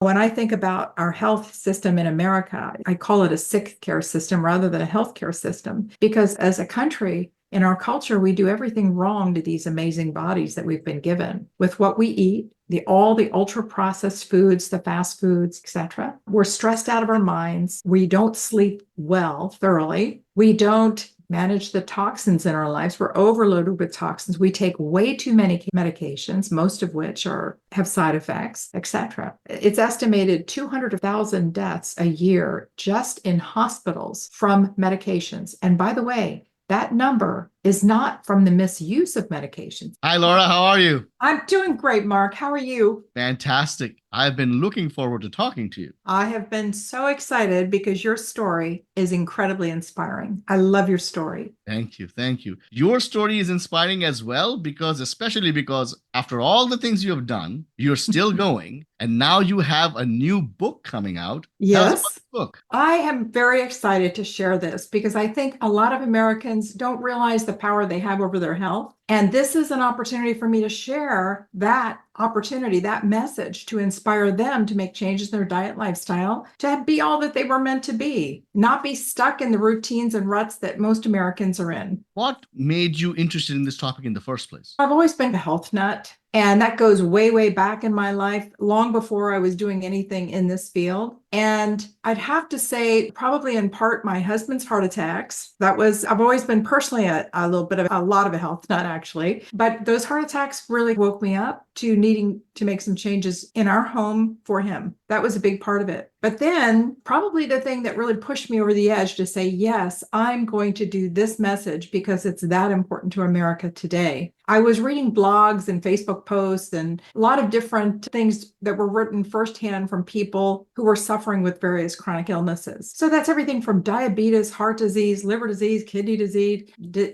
When I think about our health system in America, I call it a sick care system rather than a healthcare system, because as a country, in our culture, we do everything wrong to these amazing bodies that we've been given with what we eat, all the ultra processed foods, the fast foods, etc. We're stressed out of our minds. We don't sleep well thoroughly. We don't manage the toxins in our lives. We're overloaded with toxins. We take way too many medications, most of which have side effects, etc. It's estimated 200,000 deaths a year just in hospitals from medications. And by the way, that number is not from the misuse of medications. Hi, Laura. How are you? I'm doing great, Mark. How are you? Fantastic. I've been looking forward to talking to you. I have been so excited because your story is incredibly inspiring. I love your story. Thank you. Thank you. Your story is inspiring as well, especially because after all the things you have done, you're still going. And now you have a new book coming out. Tell us about Yes. the book. I am very excited to share this because I think a lot of Americans don't realize the power they have over their health. And this is an opportunity for me to share that opportunity, that message to inspire them to make changes in their diet lifestyle, to be all that they were meant to be, not be stuck in the routines and ruts that most Americans are in. What made you interested in this topic in the first place? I've always been a health nut. And that goes way, way back in my life, long before I was doing anything in this field. And I'd have to say, probably in part, my husband's heart attacks. I've always been personally a lot of a health nut, actually. But those heart attacks really woke me up to needing to make some changes in our home for him. That was a big part of it. But then probably the thing that really pushed me over the edge to say, yes, I'm going to do this message because it's that important to America today. I was reading blogs and Facebook posts and a lot of different things that were written firsthand from people who were suffering with various chronic illnesses. So that's everything from diabetes, heart disease, liver disease, kidney disease,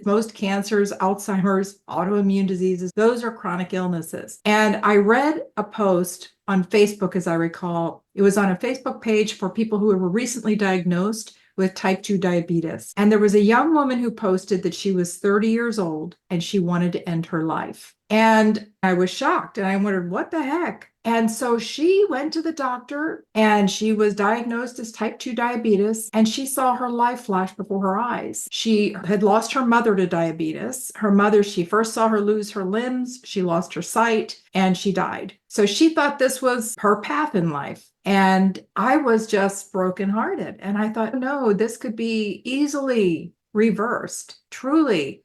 most cancers, Alzheimer's, autoimmune diseases. Those are chronic illnesses. And I read a post on Facebook, as I recall. It was on a Facebook page for people who were recently diagnosed with type 2 diabetes. And there was a young woman who posted that she was 30 years old and she wanted to end her life. And I was shocked and I wondered, what the heck? And so she went to the doctor and she was diagnosed as type 2 diabetes, and she saw her life flash before her eyes. She had lost her mother to diabetes. Her mother, she first saw her lose her limbs, she lost her sight, and she died. So she thought this was her path in life. And I was just brokenhearted. And I thought, no, this could be easily reversed, truly.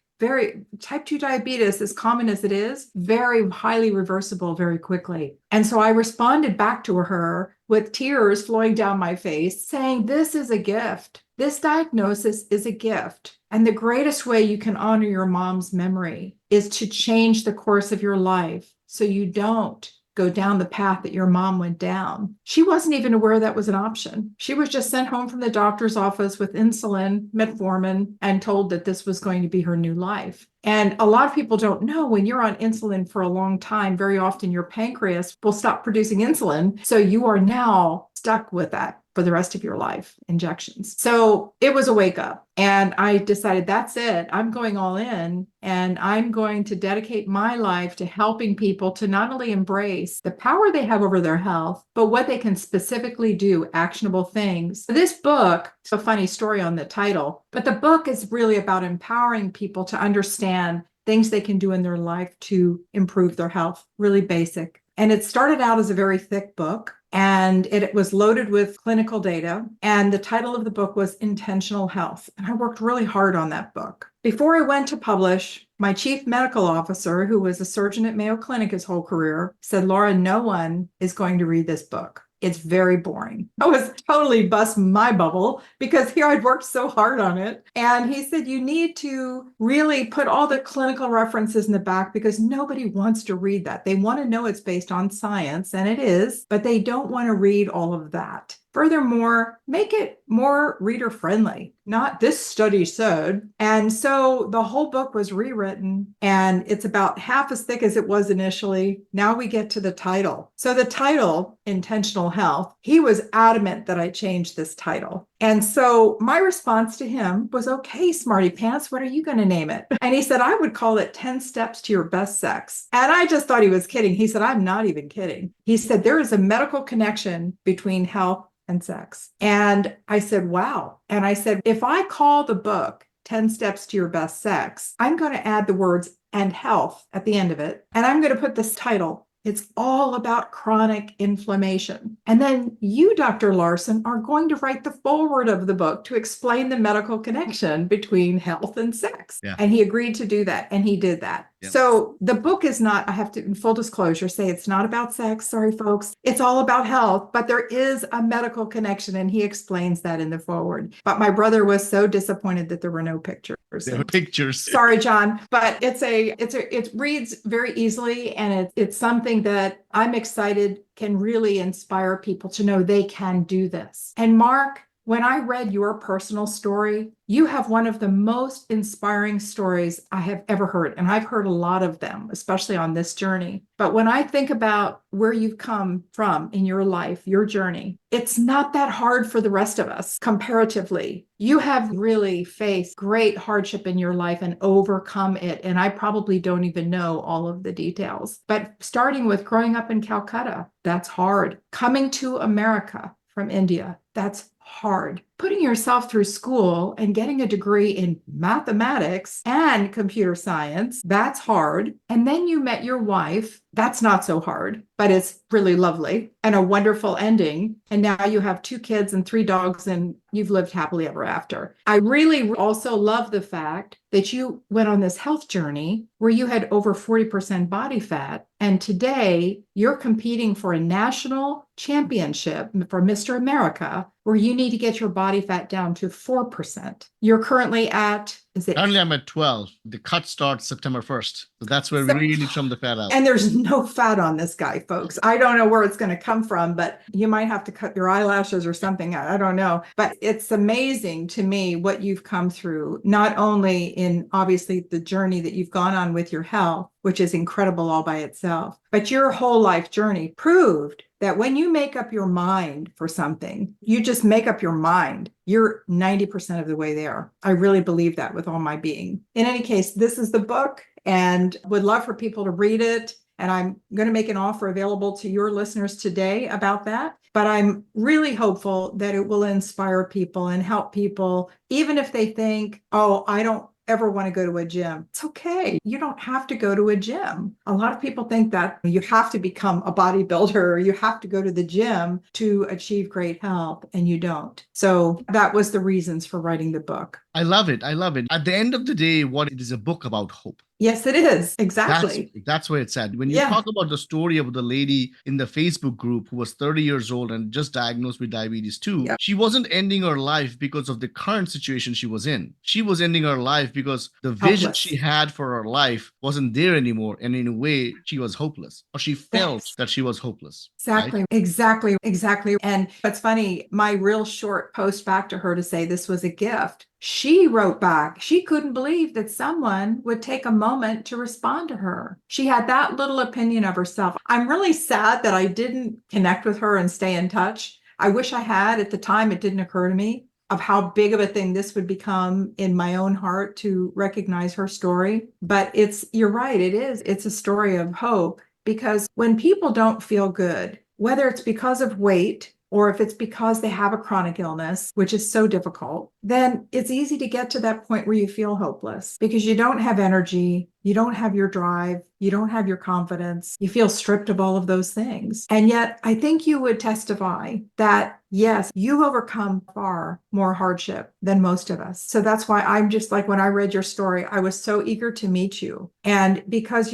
Type 2 diabetes, as common as it is, very highly reversible very quickly. And so I responded back to her with tears flowing down my face, saying, this is a gift. This diagnosis is a gift. And the greatest way you can honor your mom's memory is to change the course of your life so you don't go down the path that your mom went down. She wasn't even aware that was an option. She was just sent home from the doctor's office with insulin, metformin, and told that this was going to be her new life. And a lot of people don't know, when you're on insulin for a long time, very often your pancreas will stop producing insulin. So you are now stuck with that for the rest of your life, injections. So it was a wake up. And I decided, that's it. I'm going all in, and I'm going to dedicate my life to helping people to not only embrace the power they have over their health, but what they can specifically do, actionable things. This book, it's a funny story on the title, but the book is really about empowering people to understand things they can do in their life to improve their health, really basic. And it started out as a very thick book, and it was loaded with clinical data. And the title of the book was Intentional Health. And I worked really hard on that book. Before I went to publish, my chief medical officer, who was a surgeon at Mayo Clinic his whole career, said, Laura, no one is going to read this book. It's very boring. I was totally bust my bubble because here I'd worked so hard on it. And he said, you need to really put all the clinical references in the back because nobody wants to read that. They want to know it's based on science, and it is, but they don't want to read all of that. Furthermore, make it more reader friendly, not this study said. And so the whole book was rewritten, and it's about half as thick as it was initially. Now we get to the title. So the title, Intentional Health, he was adamant that I change this title. And so my response to him was, okay, smarty pants, what are you going to name it? And he said, I would call it 10 Steps to Your Best Sex. And I just thought he was kidding. He said, I'm not even kidding. He said, there is a medical connection between health and sex. And I said, wow. And I said, if I call the book 10 Steps to Your Best Sex, I'm going to add the words and health at the end of it. And I'm going to put this title. It's all about chronic inflammation. And then you, Dr. Larson, are going to write the foreword of the book to explain the medical connection between health and sex. Yeah. And he agreed to do that. And he did that. Yeah. So the book is not, I have to, in full disclosure, say it's not about sex. Sorry, folks. It's all about health, but there is a medical connection. And he explains that in the foreword. But my brother was so disappointed that there were no pictures. There were pictures. Sorry, John, but it reads very easily, and it's something that I'm excited can really inspire people to know they can do this. And Mark, when I read your personal story, you have one of the most inspiring stories I have ever heard. And I've heard a lot of them, especially on this journey. But when I think about where you've come from in your life, your journey, it's not that hard for the rest of us comparatively. You have really faced great hardship in your life and overcome it. And I probably don't even know all of the details. But starting with growing up in Calcutta, that's hard. Coming to America from India, that's hard. Putting yourself through school and getting a degree in mathematics and computer science, that's hard. And then you met your wife. That's not so hard, but it's really lovely and a wonderful ending. And now you have 2 kids and 3 dogs, and you've lived happily ever after. I really also love the fact that you went on this health journey where you had over 40% body fat. And today you're competing for a national championship for Mr. America, where you need to get your body fat down to 4%. You're currently at, Currently, I'm at 12. The cut starts September 1st. So that's where we really trim the fat out. And there's no fat on this guy, folks. I don't know where it's going to come from, but you might have to cut your eyelashes or something. I don't know. But it's amazing to me what you've come through, not only in obviously the journey that you've gone on with your health, which is incredible all by itself, but your whole life journey proved that when you make up your mind for something, you just make up your mind. You're 90% of the way there. I really believe that with all my being. In any case, this is the book, and would love for people to read it. And I'm going to make an offer available to your listeners today about that. But I'm really hopeful that it will inspire people and help people, even if they think, oh, I don't ever want to go to a gym. It's okay. You don't have to go to a gym. A lot of people think that you have to become a bodybuilder or you have to go to the gym to achieve great health, and you don't. So that was the reasons for writing the book. I love it. I love it. At the end of the day, what it is a book about hope. Yes, it is. Exactly. That's where it's at. When you talk about the story of the lady in the Facebook group who was 30 years old and just diagnosed with diabetes too, she wasn't ending her life because of the current situation she was in. She was ending her life because the vision she had for her life wasn't there anymore. And in a way, she was hopeless, or she felt that she was hopeless. Exactly. Right? Exactly. And it's funny, my real short post back to her to say this was a gift. She wrote back, she couldn't believe that someone would take a moment to respond to her. She had that little opinion of herself. I'm really sad that I didn't connect with her and stay in touch. I wish I had. At the time, it didn't occur to me of how big of a thing this would become in my own heart to recognize her story. But you're right, it is. It's a story of hope, because when people don't feel good, whether it's because of weight, or if it's because they have a chronic illness, which is so difficult, then it's easy to get to that point where you feel hopeless because you don't have energy, you don't have your drive, you don't have your confidence, you feel stripped of all of those things. And yet, I think you would testify that, yes, you've overcome far more hardship than most of us. So that's why I'm just like, when I read your story, I was so eager to meet you. And because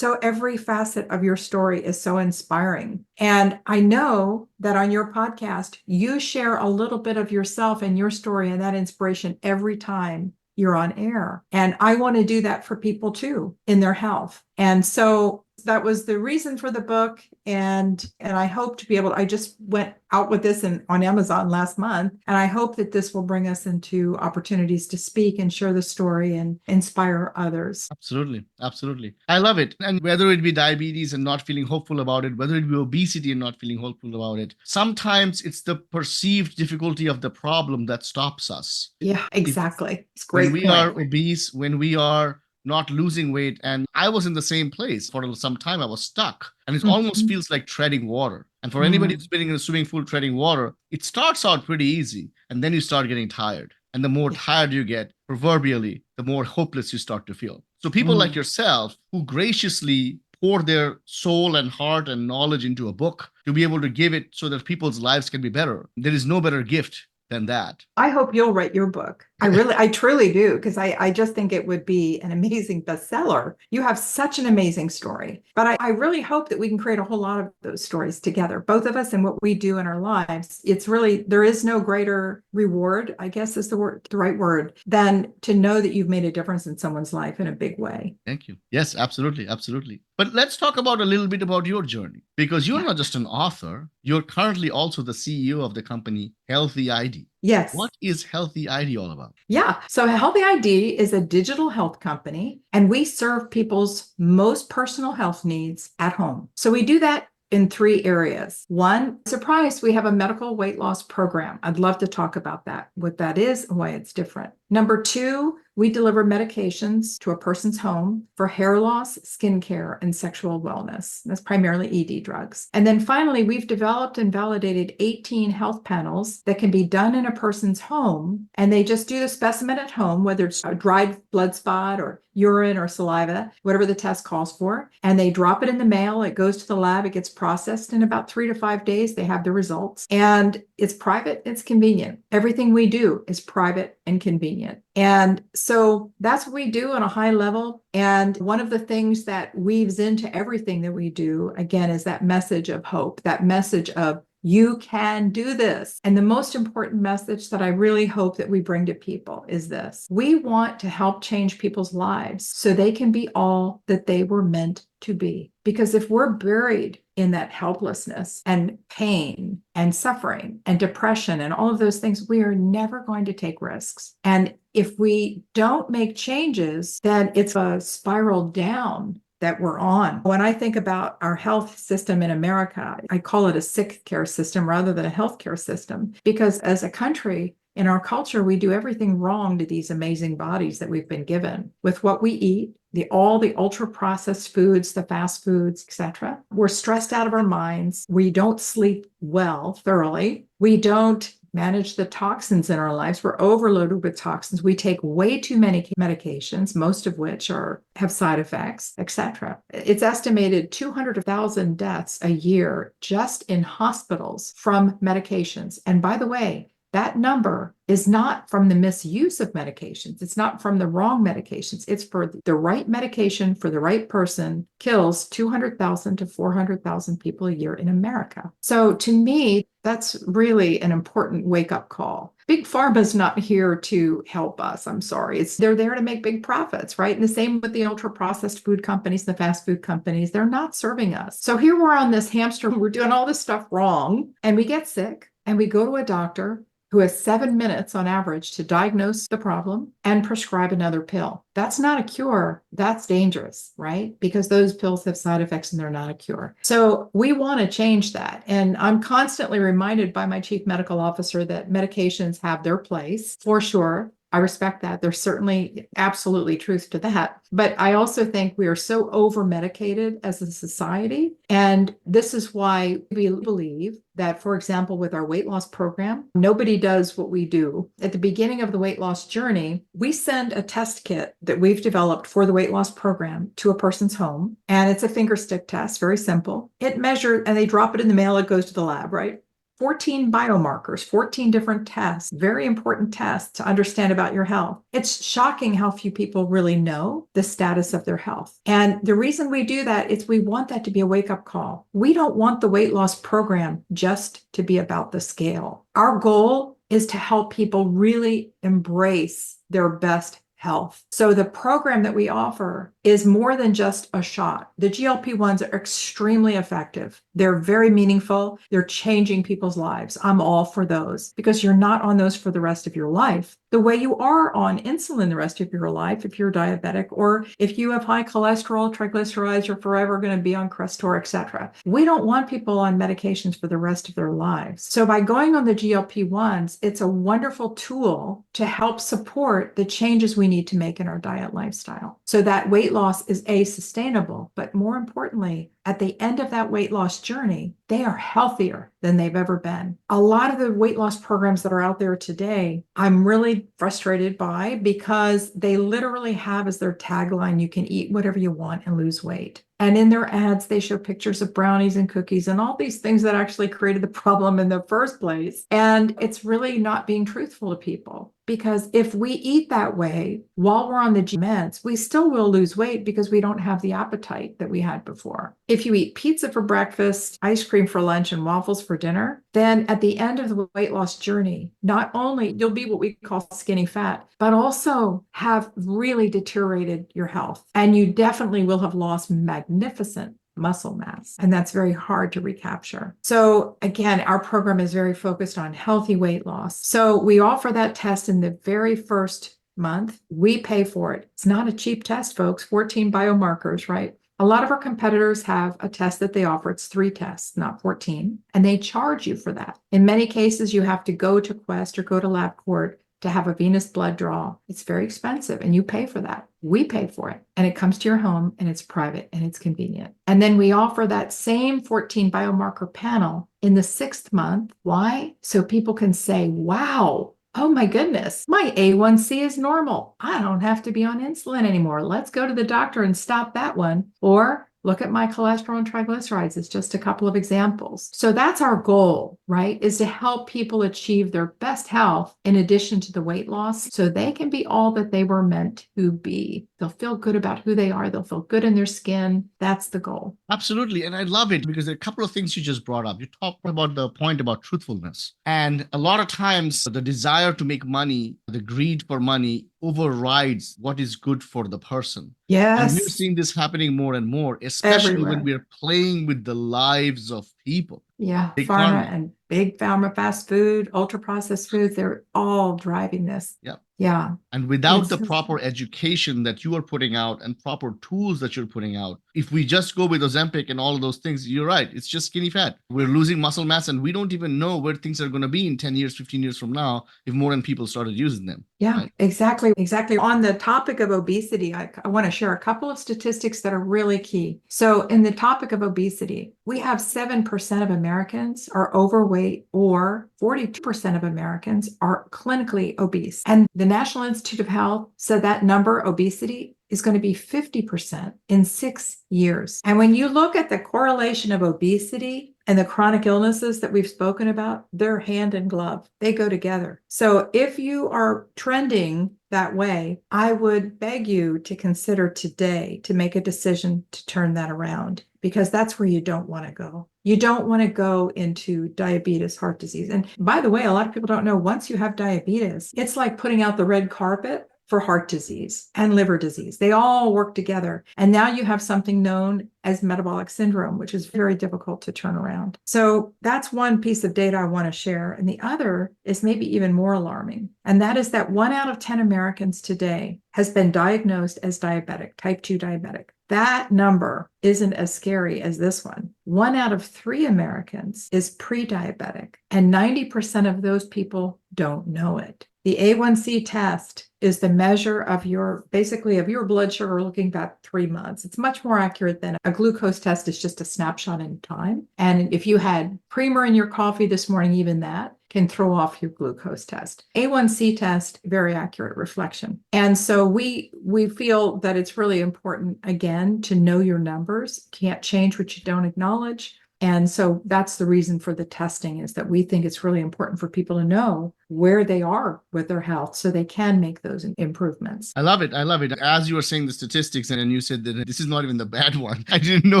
every facet of your story is so inspiring. And I know that on your podcast, you share a little bit of yourself and your story and that inspiration every time you're on air. And I want to do that for people too in their health. And so That was the reason for the book. And I hope to be able, I just went out with this on Amazon last month. And I hope that this will bring us into opportunities to speak and share the story and inspire others. Absolutely. Absolutely. I love it. And whether it be diabetes and not feeling hopeful about it, whether it be obesity and not feeling hopeful about it, sometimes it's the perceived difficulty of the problem that stops us. Yeah, exactly. It's a great When we point. are obese, when we are not losing weight, and I was in the same place for some time, I was stuck. And it almost feels like treading water. And for anybody who's been in a swimming pool treading water, it starts out pretty easy. And then you start getting tired. And the more tired you get, proverbially, the more hopeless you start to feel. So people like yourself who graciously pour their soul and heart and knowledge into a book to be able to give it so that people's lives can be better, there is no better gift than that. I hope you'll write your book. I truly do, because I just think it would be an amazing bestseller. You have such an amazing story, but I really hope that we can create a whole lot of those stories together, both of us and what we do in our lives. It's really, there is no greater reward, I guess is the right word, than to know that you've made a difference in someone's life in a big way. Thank you. Yes, absolutely. Absolutely. But let's talk about a little bit about your journey, because you're not just an author, you're currently also the CEO of the company HealthyID. Yes. What is HealthyID all about? Yeah. So HealthyID is a digital health company, and we serve people's most personal health needs at home. So we do that in 3 areas. One, surprise, we have a medical weight loss program. I'd love to talk about that, what that is and why it's different. Number 2, we deliver medications to a person's home for hair loss, skincare, and sexual wellness. That's primarily ED drugs. And then finally, we've developed and validated 18 health panels that can be done in a person's home. And they just do the specimen at home, whether it's a dried blood spot or urine or saliva, whatever the test calls for. And they drop it in the mail. It goes to the lab. It gets processed in about 3 to 5 days. They have the results. And it's private. It's convenient. Everything we do is private and convenient. And so that's what we do on a high level. And one of the things that weaves into everything that we do, again, is that message of hope, that message of you can do this. And the most important message that I really hope that we bring to people is this: we want to help change people's lives so they can be all that they were meant to be. Because if we're buried in that helplessness and pain and suffering and depression and all of those things, we are never going to take risks. And if we don't make changes, then it's a spiral down that we're on. When I think about our health system in America, I call it a sick care system rather than a healthcare system, because as a country, in our culture, we do everything wrong to these amazing bodies that we've been given with what we eat, all the ultra processed foods, the fast foods, etc. We're stressed out of our minds. We don't sleep well thoroughly. We don't manage the toxins in our lives. We're overloaded with toxins. We take way too many medications, most of which have side effects, etc. It's estimated 200,000 deaths a year just in hospitals from medications. And by the way, that number is not from the misuse of medications. It's not from the wrong medications. It's for the right medication for the right person kills 200,000 to 400,000 people a year in America. So to me, that's really an important wake-up call. Big Pharma's not here to help us. I'm sorry. They're there to make big profits, right? And the same with the ultra-processed food companies, the fast food companies. They're not serving us. So here we're on this hamster. We're doing all this stuff wrong, and we get sick, and we go to a doctor who has 7 minutes on average to diagnose the problem and prescribe another pill. That's not a cure. That's dangerous, right? Because those pills have side effects and they're not a cure. So we want to change that. And I'm constantly reminded by my chief medical officer that medications have their place, for sure. I respect that. There's certainly absolutely truth to that. But I also think we are so over-medicated as a society. And this is why we believe that, for example, with our weight loss program, nobody does what we do. At the beginning of the weight loss journey, we send a test kit that we've developed for the weight loss program to a person's home. And it's a finger stick test, very simple. It measures, and they drop it in the mail, it goes to the lab, right? 14 biomarkers, 14 different tests, very important tests to understand about your health. It's shocking how few people really know the status of their health. And the reason we do that is we want that to be a wake-up call. We don't want the weight loss program just to be about the scale. Our goal is to help people really embrace their best health. So the program that we offer is more than just a shot. The GLP-1s are extremely effective. They're very meaningful. They're changing people's lives. I'm all for those because you're not on those for the rest of your life. The way you are on insulin the rest of your life, if you're diabetic, or if you have high cholesterol, triglycerides, you're forever going to be on Crestor, etc. We don't want people on medications for the rest of their lives. So by going on the GLP-1s, it's a wonderful tool to help support the changes we need to make in our diet lifestyle. So that weight loss is sustainable, but more importantly, at the end of that weight loss journey, they are healthier than they've ever been. A lot of the weight loss programs that are out there today, I'm really frustrated by because they literally have as their tagline, you can eat whatever you want and lose weight. And in their ads, they show pictures of brownies and cookies and all these things that actually created the problem in the first place. And it's really not being truthful to people. Because if we eat that way while we're on the meds, we still will lose weight because we don't have the appetite that we had before. If you eat pizza for breakfast, ice cream for lunch, and waffles for dinner, then at the end of the weight loss journey, not only you'll be what we call skinny fat, but also have really deteriorated your health. And you definitely will have lost magnificent muscle mass. And that's very hard to recapture. So again, our program is very focused on healthy weight loss. So we offer that test in the very first month. We pay for it. It's not a cheap test, folks. 14 biomarkers, right? A lot of our competitors have a test that they offer. It's 3 tests, not 14. And they charge you for that. In many cases, you have to go to Quest or go to LabCorp to have a venous blood draw. It's very expensive and you pay for that. We pay for it and it comes to your home and it's private and it's convenient. And then we offer that same 14 biomarker panel in the 6th month. Why? So people can say, wow, oh my goodness, my A1C is normal. I don't have to be on insulin anymore. Let's go to the doctor and stop that one. Or look at my cholesterol and triglycerides. It's just a couple of examples. So that's our goal, right? Is to help people achieve their best health in addition to the weight loss so they can be all that they were meant to be. They'll feel good about who they are. They'll feel good in their skin. That's the goal. Absolutely. And I love it because there are a couple of things you just brought up. You talked about the point about truthfulness. And a lot of times the desire to make money, the greed for money overrides what is good for the person. Yes. And we're seeing this happening more and more, especially everywhere. when we're playing with the lives of people. Yeah, Big pharma and big pharma, fast food, ultra processed foods, they're all driving this. Yeah. Yeah. And without the proper education that you are putting out and proper tools that you're putting out, if we just go with Ozempic and all of those things, you're right. It's just skinny fat. We're losing muscle mass and we don't even know where things are going to be in 10 years, 15 years from now, if more and people started using them. Yeah, right? Exactly. On the topic of obesity, I want to share a couple of statistics that are really key. So in the topic of obesity, we have 7% of Americans are overweight or 42% of Americans are clinically obese. And the National Institute of Health said that number, obesity, is going to be 50% in 6 years. And when you look at the correlation of obesity and the chronic illnesses that we've spoken about, they're hand in glove. They go together. So if you are trending that way, I would beg you to consider today to make a decision to turn that around, because that's where you don't want to go. You don't want to go into diabetes, heart disease. And by the way, a lot of people don't know, once you have diabetes, it's like putting out the red carpet for heart disease and liver disease. They all work together. And now you have something known as metabolic syndrome, which is very difficult to turn around. So that's one piece of data I want to share. And the other is maybe even more alarming. And that is that 1 out of 10 Americans today has been diagnosed as diabetic, type 2 diabetic. That number isn't as scary as this one. 1 out of 3 Americans is pre-diabetic, and 90% of those people don't know it. The A1C test is the measure of your blood sugar looking back 3 months. It's much more accurate than a glucose test. Is just a snapshot in time. And if you had creamer in your coffee this morning, even that can throw off your glucose test. A1C test, very accurate reflection. And so we feel that it's really important, again, to know your numbers. Can't change what you don't acknowledge. And so that's the reason for the testing, is that we think it's really important for people to know where they are with their health so they can make those improvements. I love it. I love it. As you were saying the statistics and you said that this is not even the bad one. I didn't know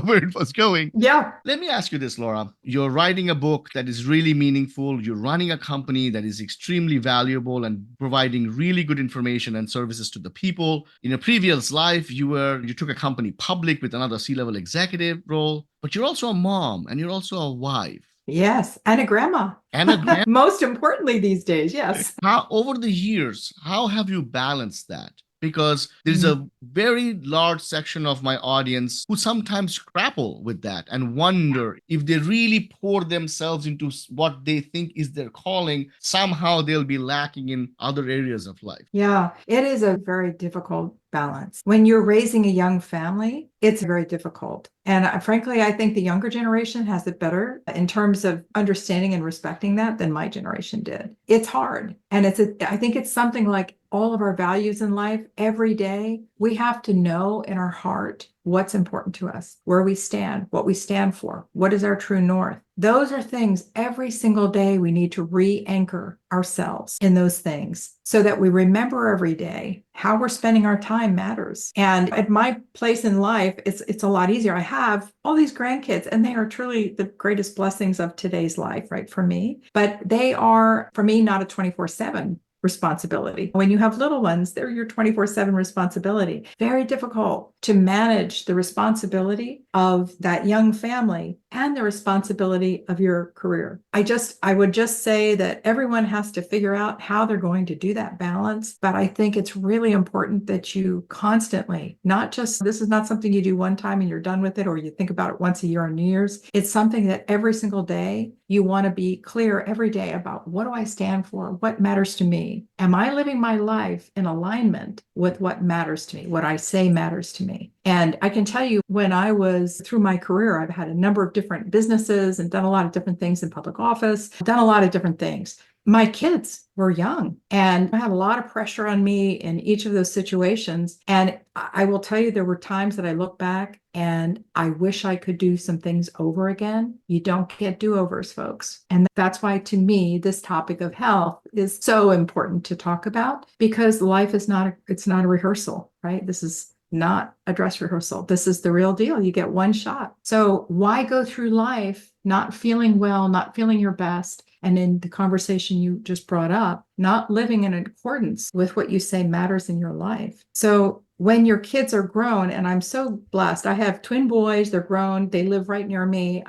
where it was going. Yeah. Let me ask you this, Laura. You're writing a book that is really meaningful. You're running a company that is extremely valuable and providing really good information and services to the people. In a previous life, you took a company public with another C-level executive role, but you're also a mom and you're also a wife. Yes, and a grandma. And a grandma. Most importantly these days, yes. How, over the years, how have you balanced that? Because there's a very large section of my audience who sometimes grapple with that and wonder if they really pour themselves into what they think is their calling, somehow they'll be lacking in other areas of life. Yeah, it is a very difficult balance. When you're raising a young family, it's very difficult. And frankly, I think the younger generation has it better in terms of understanding and respecting that than my generation did. It's hard. And I think it's something like all of our values in life every day. We have to know in our heart what's important to us, where we stand, what we stand for, what is our true north. Those are things every single day we need to re-anchor ourselves in those things so that we remember every day how we're spending our time matters. And at my place in life, it's a lot easier. I have all these grandkids and they are truly the greatest blessings of today's life, right, for me. But they are, for me, not a 24/7 responsibility. When you have little ones, they're your 24/7 responsibility. Very difficult to manage the responsibility of that young family and the responsibility of your career. I would just say that everyone has to figure out how they're going to do that balance. But I think it's really important that you constantly, not just, this is not something you do one time and you're done with it, or you think about it once a year on New Year's. It's something that every single day you want to be clear every day about, what do I stand for? What matters to me? Am I living my life in alignment with what matters to me, what I say matters to me? And I can tell you, when I was through my career, I've had a number of different businesses and done a lot of different things in public office, done a lot of different things. My kids were young and I had a lot of pressure on me in each of those situations. And I will tell you, there were times that I look back and I wish I could do some things over again. You don't get do-overs, folks. And that's why, to me, this topic of health is so important to talk about, because life is it's not a rehearsal, right? This is not a dress rehearsal. This is the real deal. You get one shot. So why go through life not feeling well, not feeling your best? And in the conversation you just brought up, not living in accordance with what you say matters in your life. So when your kids are grown, and I'm so blessed, I have twin boys, they're grown, they live right near me.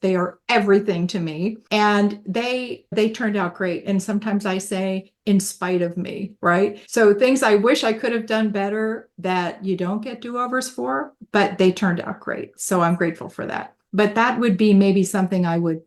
They are everything to me. And they turned out great. And sometimes I say, in spite of me, right? So things I wish I could have done better that you don't get do-overs for, but they turned out great. So I'm grateful for that. But that would be maybe something I would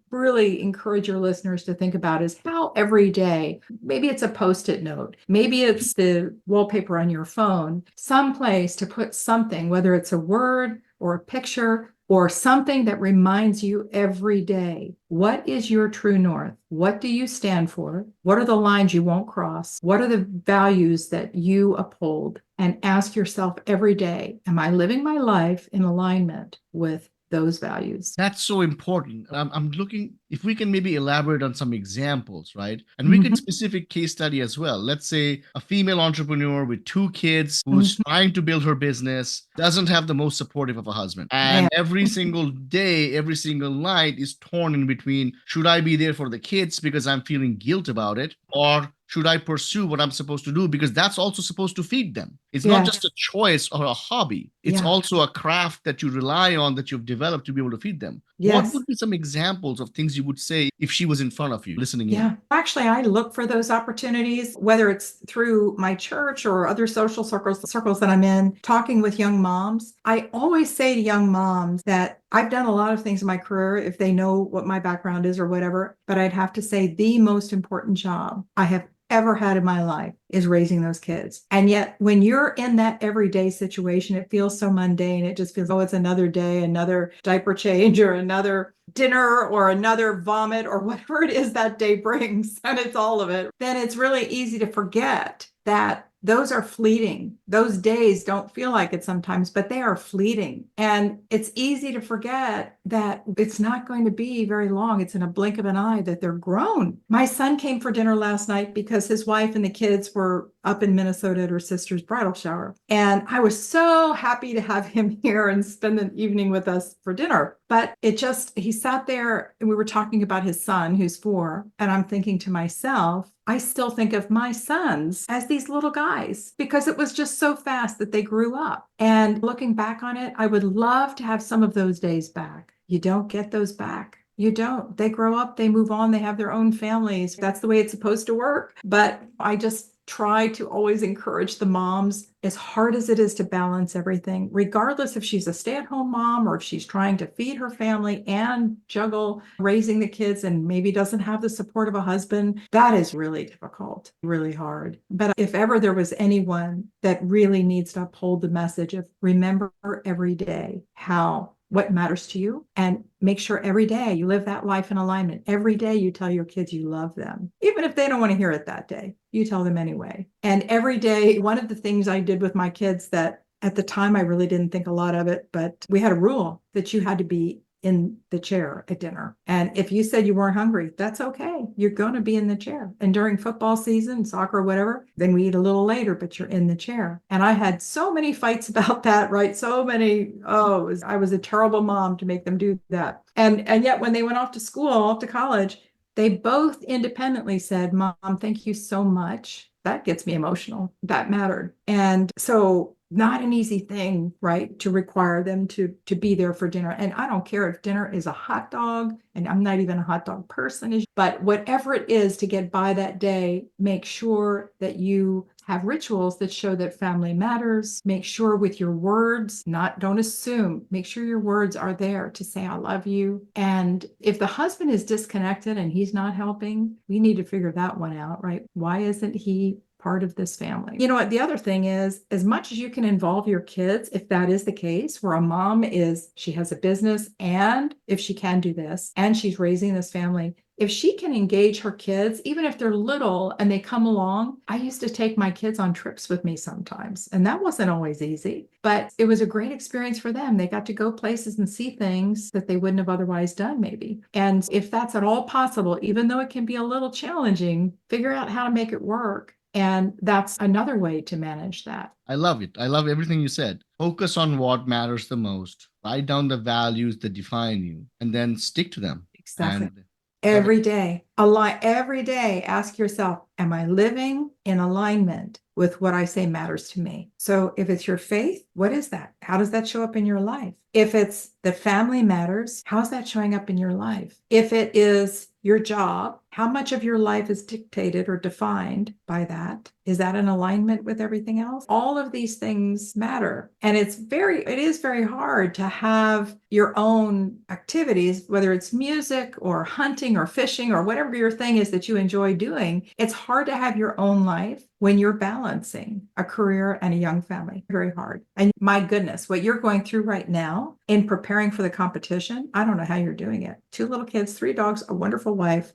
really encourage your listeners to think about, is how every day, maybe it's a Post-it note, maybe it's the wallpaper on your phone, someplace to put something, whether it's a word or a picture or something that reminds you every day, what is your true north? What do you stand for? What are the lines you won't cross? What are the values that you uphold? And ask yourself every day, am I living my life in alignment with those values? That's so important. I'm looking if we can maybe elaborate on some examples, right? And we could specific case study as well. Let's say a female entrepreneur with 2 kids who's trying to build her business, doesn't have the most supportive of a husband. And every single day, every single night is torn in between, should I be there for the kids because I'm feeling guilt about it? Or should I pursue what I'm supposed to do because that's also supposed to feed them? It's not just a choice or a hobby. It's also a craft that you rely on, that you've developed to be able to feed them. What would be some examples of things you would say if she was in front of you listening in? Actually, I look for those opportunities, whether it's through my church or other social circles that I'm in, talking with young moms. I always say to young moms that I've done a lot of things in my career, if they know what my background is or whatever, but I'd have to say the most important job I have ever had in my life is raising those kids. And yet when you're in that everyday situation, it feels so mundane. It just feels, oh, it's another day, another diaper change or another dinner or another vomit or whatever it is that day brings, and it's all of it. Then it's really easy to forget that those are fleeting. Those days don't feel like it sometimes, but they are fleeting. And it's easy to forget that it's not going to be very long. It's in a blink of an eye that they're grown. My son came for dinner last night because his wife and the kids were up in Minnesota at her sister's bridal shower. And I was so happy to have him here and spend the evening with us for dinner. But he sat there and we were talking about his son, who's 4. And I'm thinking to myself, I still think of my sons as these little guys because it was just so fast that they grew up. And looking back on it, I would love to have some of those days back. You don't get those back. You don't. They grow up, they move on, they have their own families. That's the way it's supposed to work. But I just try to always encourage the moms, as hard as it is to balance everything, regardless if she's a stay-at-home mom or if she's trying to feed her family and juggle raising the kids and maybe doesn't have the support of a husband. That is really difficult, really hard. But if ever there was anyone that really needs to uphold the message of remember every day what matters to you, and make sure every day you live that life in alignment. Every day you tell your kids you love them. Even if they don't want to hear it that day, you tell them anyway. And every day, one of the things I did with my kids that at the time I really didn't think a lot of it, but we had a rule that you had to be in the chair at dinner. And if you said you weren't hungry, that's okay. You're going to be in the chair. And during football season, soccer, whatever, then we eat a little later, but you're in the chair. And I had so many fights about that, right? So many, I was a terrible mom to make them do that. And yet when they went off to school, off to college, they both independently said, Mom, thank you so much. That gets me emotional. That mattered. And so not an easy thing, right, to require them to be there for dinner. And I don't care if dinner is a hot dog, and I'm not even a hot dog person, but whatever it is to get by that day, make sure that you have rituals that show that family matters. Make sure with your words, don't assume, make sure your words are there to say, I love you. And if the husband is disconnected and he's not helping, we need to figure that one out, right? Why isn't he part of this family? You know what? The other thing is, as much as you can involve your kids, if that is the case, where a mom she has a business, and if she can do this, and she's raising this family, if she can engage her kids, even if they're little and they come along. I used to take my kids on trips with me sometimes, and that wasn't always easy, but it was a great experience for them. They got to go places and see things that they wouldn't have otherwise done, maybe. And if that's at all possible, even though it can be a little challenging, figure out how to make it work. And that's another way to manage that. I love it. I love everything you said. Focus on what matters the most. Write down the values that define you, and then stick to them. Exactly. Every day, ask yourself, am I living in alignment with what I say matters to me? So if it's your faith, what is that? How does that show up in your life? If it's the family matters, how's that showing up in your life? If it is your job, how much of your life is dictated or defined by that? Is that in alignment with everything else? All of these things matter. And it is very hard to have your own activities, whether it's music or hunting or fishing or whatever your thing is that you enjoy doing. It's hard to have your own life when you're balancing a career and a young family. Very hard. And my goodness, what you're going through right now in preparing for the competition, I don't know how you're doing it. 2 little kids, 3 dogs, a wonderful wife.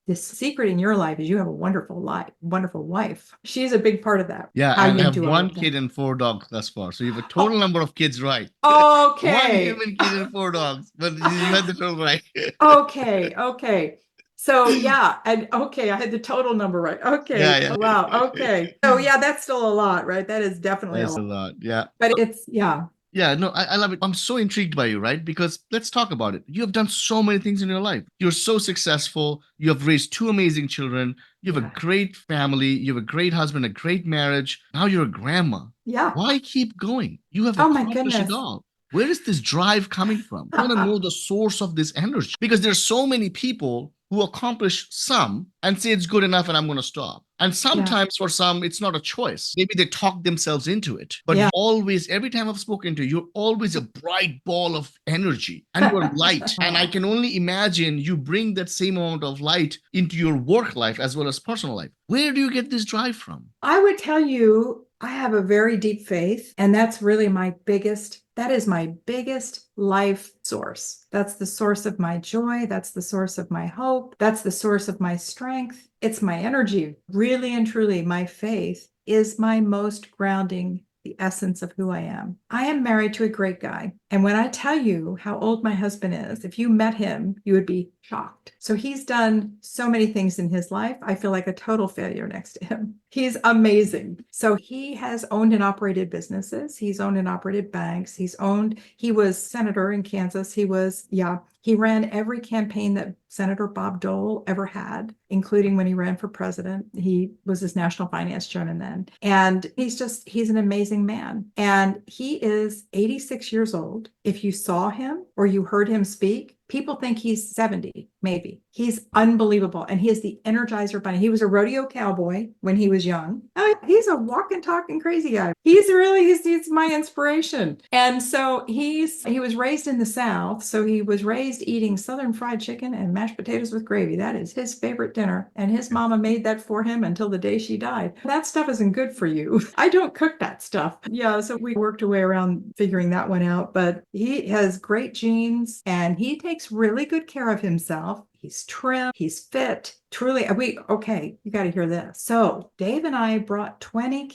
The secret in your life is you have a wonderful wife. She's a big part of that. Yeah, I have 1 kid and 4 dogs thus far. So you have a total number of kids right. Okay. 1 human kid and 4 dogs. But you had the total right. Okay. So yeah, and okay, I had the total number right. Okay. Yeah. Wow. Okay. So yeah, that's still a lot, right? That is definitely That's a lot. Yeah. But it's, yeah. Yeah, no, I love it. I'm so intrigued by you, right? Because let's talk about it. You have done so many things in your life. You're so successful. You have raised 2 amazing children. You have a great family. You have a great husband, a great marriage. Now you're a grandma. Yeah. Why keep going? You have accomplished it all. Where is this drive coming from? I want to know the source of this energy, because there's so many people who accomplish some and say it's good enough and I'm going to stop. And sometimes for some, it's not a choice. Maybe they talk themselves into it. But always, every time I've spoken to you, you're always a bright ball of energy and you're light. And I can only imagine you bring that same amount of light into your work life as well as personal life. Where do you get this drive from? I would tell you, I have a very deep faith, and that's really my biggest That is my biggest life source. That's the source of my joy. That's the source of my hope. That's the source of my strength. It's my energy. Really and truly, my faith is my most grounding, the essence of who I am. I am married to a great guy. And when I tell you how old my husband is, if you met him, you would be shocked. So he's done so many things in his life. I feel like a total failure next to him. He's amazing. So he has owned and operated businesses. He's owned and operated banks. He was senator in Kansas. He ran every campaign that Senator Bob Dole ever had, including when he ran for president. He was his national finance chairman then. And he's an amazing man. And he is 86 years old. If you saw him or you heard him speak, people think he's 70, maybe. He's unbelievable. And he is the Energizer Bunny. He was a rodeo cowboy when he was young. He's a walking, talking crazy guy. He's my inspiration. And so he was raised in the South. So he was raised eating Southern fried chicken and mashed potatoes with gravy. That is his favorite dinner. And his mama made that for him until the day she died. That stuff isn't good for you. I don't cook that stuff. Yeah. So we worked our way around figuring that one out. But he has great genes and he takes really good care of himself. He's trim, he's fit. Truly, you got to hear this. So Dave and I brought 20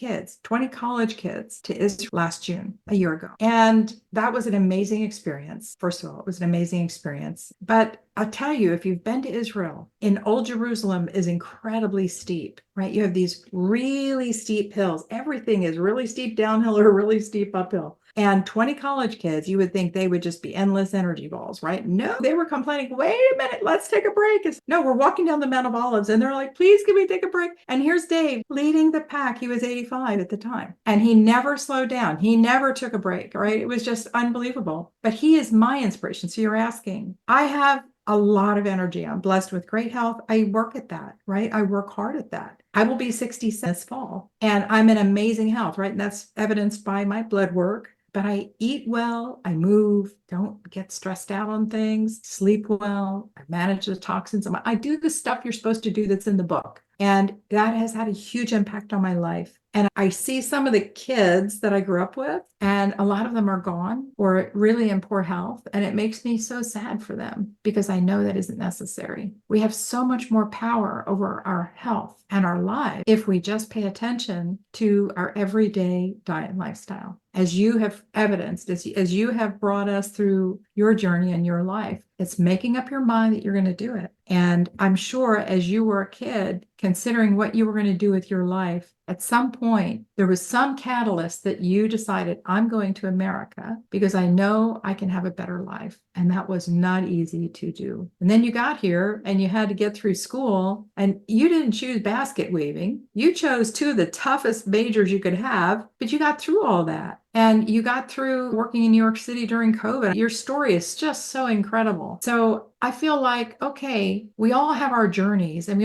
college kids to Israel last June, a year ago. And that was an amazing experience. First of all, it was an amazing experience. But I'll tell you, if you've been to Israel, in Old Jerusalem is incredibly steep, right? You have these really steep hills. Everything is really steep downhill or really steep uphill. And 20 college kids, you would think they would just be endless energy balls, right? No, they were complaining, wait a minute, let's take a break. No, we're walking down the Mount of Olives and they're like, please can we take a break? And here's Dave leading the pack. He was 85 at the time and he never slowed down. He never took a break, right? It was just unbelievable. But he is my inspiration. So you're asking, I have a lot of energy. I'm blessed with great health. I work at that, right? I work hard at that. I will be 67 this fall and I'm in amazing health, right? And that's evidenced by my blood work. But I eat well, I move, don't get stressed out on things, sleep well, I manage the toxins. I do the stuff you're supposed to do that's in the book. And that has had a huge impact on my life. And I see some of the kids that I grew up with, and a lot of them are gone or really in poor health. And it makes me so sad for them because I know that isn't necessary. We have so much more power over our health and our lives if we just pay attention to our everyday diet and lifestyle. As you have evidenced, as you have brought us through your journey and your life, it's making up your mind that you're going to do it. And I'm sure as you were a kid, considering what you were going to do with your life, at some point, there was some catalyst that you decided, I'm going to America because I know I can have a better life. And that was not easy to do. And then you got here and you had to get through school and you didn't choose basket weaving. You chose two of the toughest majors you could have, but you got through all that. And you got through working in New York City during COVID. Your story is just so incredible. So I feel like, okay, we all have our journeys and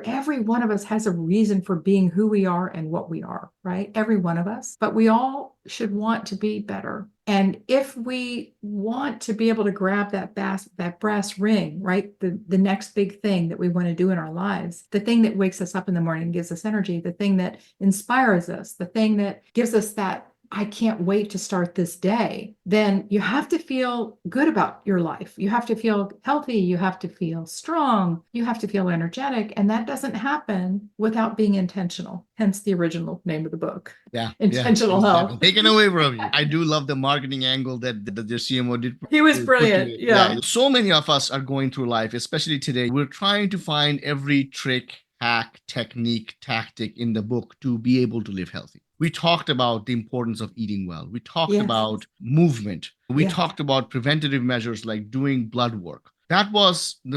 every one of us has a reason for being who we are and what we are, right? Every one of us, but we all should want to be better. And if we want to be able to grab that brass ring, right? The next big thing that we want to do in our lives, the thing that wakes us up in the morning and gives us energy, the thing that inspires us, the thing that gives us that I can't wait to start this day, then you have to feel good about your life. You have to feel healthy. You have to feel strong. You have to feel energetic. And that doesn't happen without being intentional. Hence the original name of the book. Yeah. Intentional health. Taken away from you. I do love the marketing angle that the CMO did. He was brilliant. Yeah. So many of us are going through life, especially today. We're trying to find every trick, hack, technique, tactic in the book to be able to live healthy. We talked about the importance of eating well. We talked about movement. We talked about preventative measures like doing blood work. The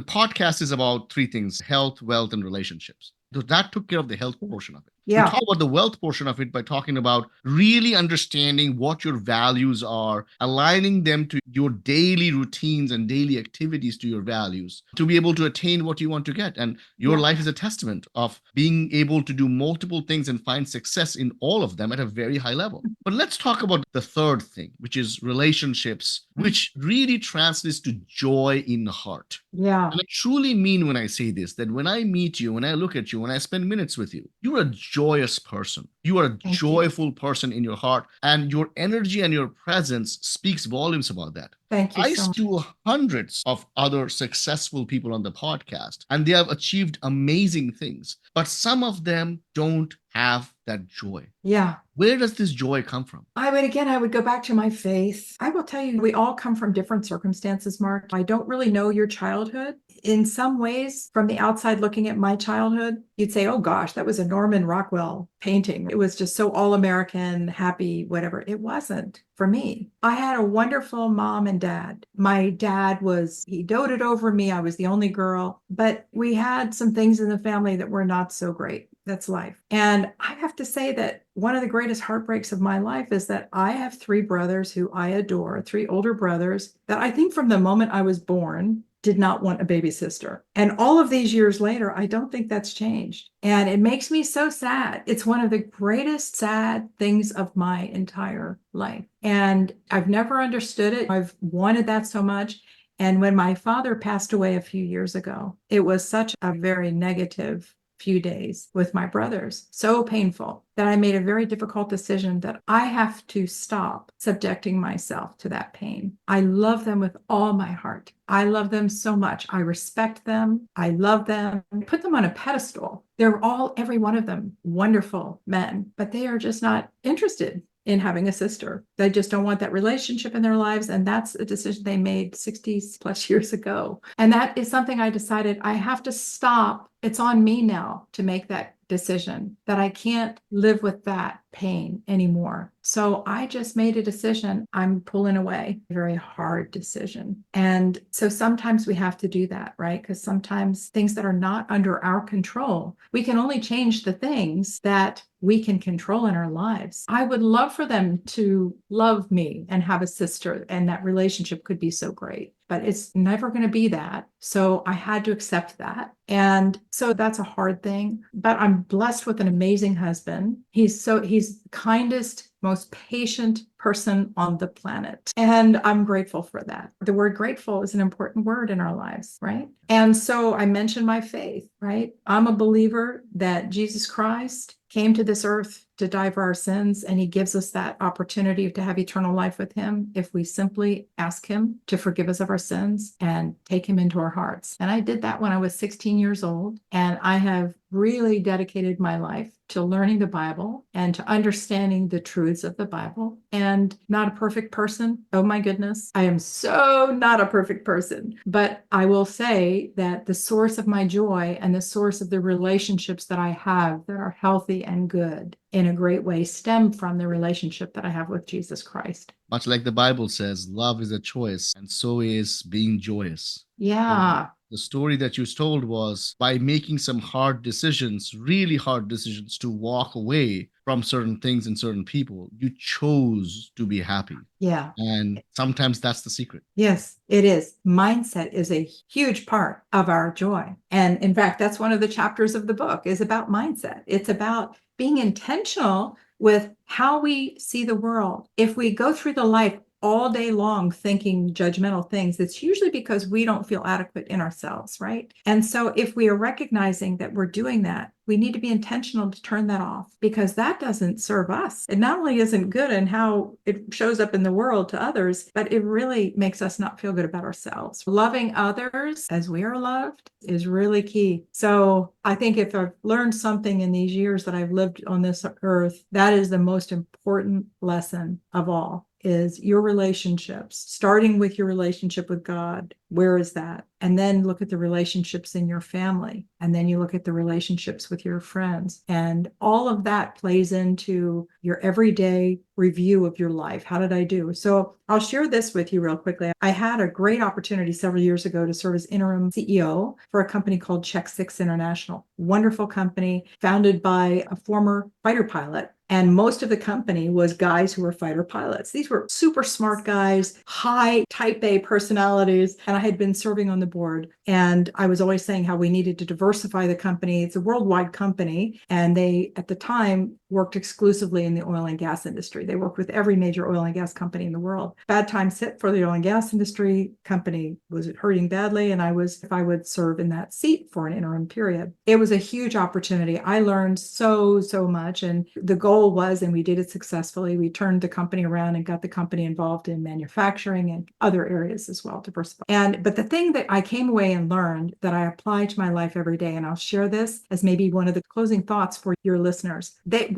podcast is about three things: health, wealth, and relationships. So that took care of the health portion of it. Yeah. We talk about the wealth portion of it by talking about really understanding what your values are, aligning them to your daily routines and daily activities to your values to be able to attain what you want to get. And your life is a testament of being able to do multiple things and find success in all of them at a very high level. But let's talk about the third thing, which is relationships, which really translates to joy in the heart. Yeah. And I truly mean when I say this, that when I meet you, when I look at you, when I spend minutes with you, you're a joyous person. You are a Thank joyful person in your heart, and your energy and your presence speaks volumes about that. Thank you I so much. speak to hundreds of other successful people on the podcast, and they have achieved amazing things, but some of them don't have that joy. Yeah. Where does this joy come from? I would go back to my faith. I will tell you, we all come from different circumstances, Mark. I don't really know your childhood. In some ways, from the outside looking at my childhood, you'd say, oh gosh, that was a Norman Rockwell painting. It was just so all-American, happy, whatever. It wasn't for me. I had a wonderful mom and dad. My dad he doted over me. I was the only girl, but we had some things in the family that were not so great. That's life. And I have to say that one of the greatest heartbreaks of my life is that I have three brothers who I adore, three older brothers that I think from the moment I was born did not want a baby sister. And all of these years later, I don't think that's changed. And it makes me so sad. It's one of the greatest sad things of my entire life. And I've never understood it. I've wanted that so much. And when my father passed away a few years ago, it was such a very negative few days with my brothers, so painful that I made a very difficult decision that I have to stop subjecting myself to that pain. I love them with all my heart. I love them so much. I respect them. I love them. I put them on a pedestal. Every one of them, wonderful men, but they are just not interested in having a sister. They just don't want that relationship in their lives. And that's a decision they made 60 plus years ago. And that is something I decided I have to stop. It's on me now to make that decision that I can't live with that pain anymore. So I just made a decision. I'm pulling away, a very hard decision. And so sometimes we have to do that, right? Because sometimes things that are not under our control, we can only change the things that we can control in our lives. I would love for them to love me and have a sister, and that relationship could be so great, but it's never going to be that. So I had to accept that. And so that's a hard thing, but I'm blessed with an amazing husband. He's the kindest, most patient person on the planet. And I'm grateful for that. The word grateful is an important word in our lives, right? And so I mentioned my faith, right? I'm a believer that Jesus Christ came to this earth to die for our sins, and he gives us that opportunity to have eternal life with him if we simply ask him to forgive us of our sins and take him into our hearts. And I did that when I was 16 years old, and I have really dedicated my life to learning the Bible and to understanding the truths of the Bible. And not a perfect person. Oh my goodness. I am so not a perfect person. But I will say that the source of my joy and the source of the relationships that I have that are healthy and good in a great way stem from the relationship that I have with Jesus Christ. Much like the Bible says, love is a choice, and so is being joyous. Yeah. The story that you told was by making some hard decisions, really hard decisions to walk away from certain things and certain people, you chose to be happy. Yeah. And sometimes that's the secret. Yes, it is. Mindset is a huge part of our joy. And in fact, that's one of the chapters of the book is about mindset. It's about being intentional with how we see the world. If we go through the life all day long thinking judgmental things, it's usually because we don't feel adequate in ourselves, right? And so if we are recognizing that we're doing that, we need to be intentional to turn that off, because that doesn't serve us. It not only isn't good in how it shows up in the world to others, but it really makes us not feel good about ourselves. Loving others as we are loved is really key. So I think if I've learned something in these years that I've lived on this earth, that is the most important lesson of all, is your relationships, starting with your relationship with God. Where is that? And then look at the relationships in your family. And then you look at the relationships with your friends. And all of that plays into your everyday review of your life. How did I do? So I'll share this with you real quickly. I had a great opportunity several years ago to serve as interim CEO for a company called Check 6 International. Wonderful company founded by a former fighter pilot. And most of the company was guys who were fighter pilots. These were super smart guys, high type A personalities. And I had been serving on the board. And I was always saying how we needed to diversify the company. It's a worldwide company. And they, at the time, worked exclusively in the oil and gas industry. They worked with every major oil and gas company in the world. Bad times hit for the oil and gas industry. Company was hurting badly. And if I would serve in that seat for an interim period. It was a huge opportunity. I learned so much. And the goal was, and we did it successfully, we turned the company around and got the company involved in manufacturing and other areas as well, diversify. But the thing that I came away and learned that I apply to my life every day, and I'll share this as maybe one of the closing thoughts for your listeners.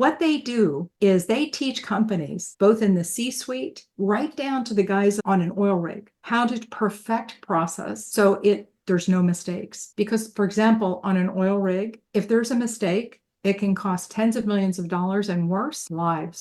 What they do is they teach companies, both in the C-suite, right down to the guys on an oil rig, how to perfect process so there's no mistakes. Because, for example, on an oil rig, if there's a mistake, it can cost tens of millions of dollars, and worse,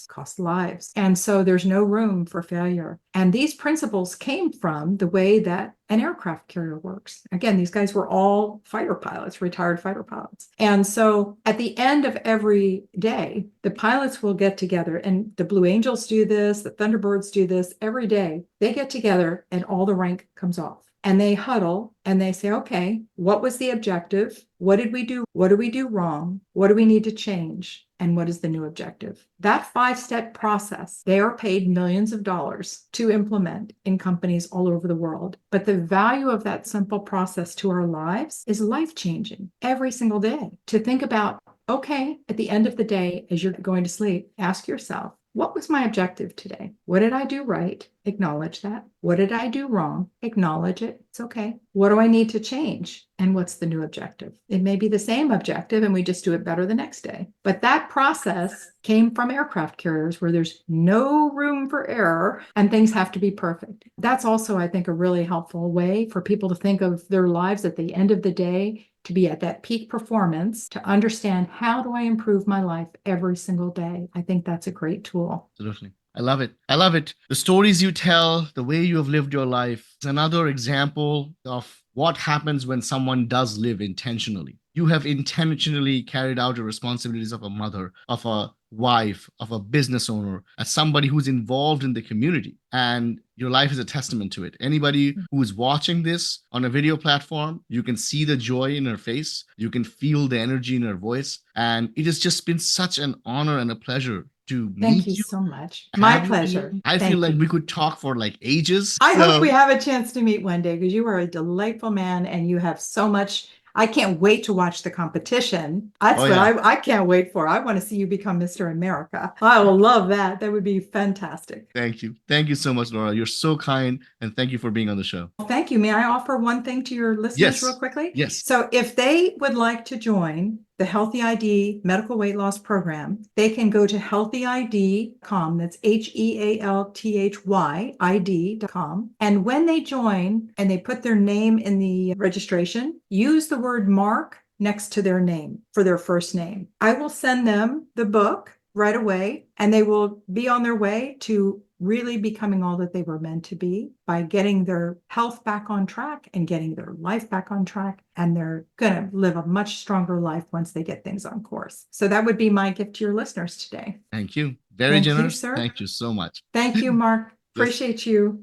cost lives. And so there's no room for failure. And these principles came from the way that an aircraft carrier works. Again, these guys were all fighter pilots, retired fighter pilots. And so at the end of every day, the pilots will get together, and the Blue Angels do this, the Thunderbirds do this every day. They get together and all the rank comes off. And they huddle and they say, okay, what was the objective? What did we do? What do we do wrong? What do we need to change? And what is the new objective? That 5-step process, they are paid millions of dollars to implement in companies all over the world. But the value of that simple process to our lives is life-changing every single day. To think about, okay, at the end of the day, as you're going to sleep, ask yourself, what was my objective today? What did I do right? Acknowledge that. What did I do wrong? Acknowledge it. It's okay. What do I need to change? And what's the new objective? It may be the same objective and we just do it better the next day. But that process came from aircraft carriers where there's no room for error and things have to be perfect. That's also, I think, a really helpful way for people to think of their lives at the end of the day, to be at that peak performance, to understand how do I improve my life every single day. I think that's a great tool. Absolutely. I love it. I love it. The stories you tell, the way you have lived your life is another example of what happens when someone does live intentionally. You have intentionally carried out your responsibilities of a mother, of a wife, of a business owner, as somebody who's involved in the community. And your life is a testament to it. Anybody who is watching this on a video platform, you can see the joy in her face. You can feel the energy in her voice. And it has just been such an honor and a pleasure to meet you. Thank you so much. My pleasure. I feel like we could talk for like ages. I hope we have a chance to meet one day, because you are a delightful man and you have so much. I can't wait to watch the competition. That's what I can't wait for. I want to see you become Mr. America. I will love that. That would be fantastic. Thank you. Thank you so much, Laura. You're so kind. And thank you for being on the show. Thank you. May I offer one thing to your listeners real quickly? Yes. So if they would like to join the HealthyID medical weight loss program, they can go to healthyid.com. That's HealthyID.com. And when they join and they put their name in the registration, use the word Mark next to their name for their first name. I will send them the book right away, and they will be on their way to really becoming all that they were meant to be by getting their health back on track and getting their life back on track. And they're going to live a much stronger life once they get things on course. So that would be my gift to your listeners today. Thank you. Very generous. Thank you, sir. Thank you so much. Thank you, Mark. Appreciate you.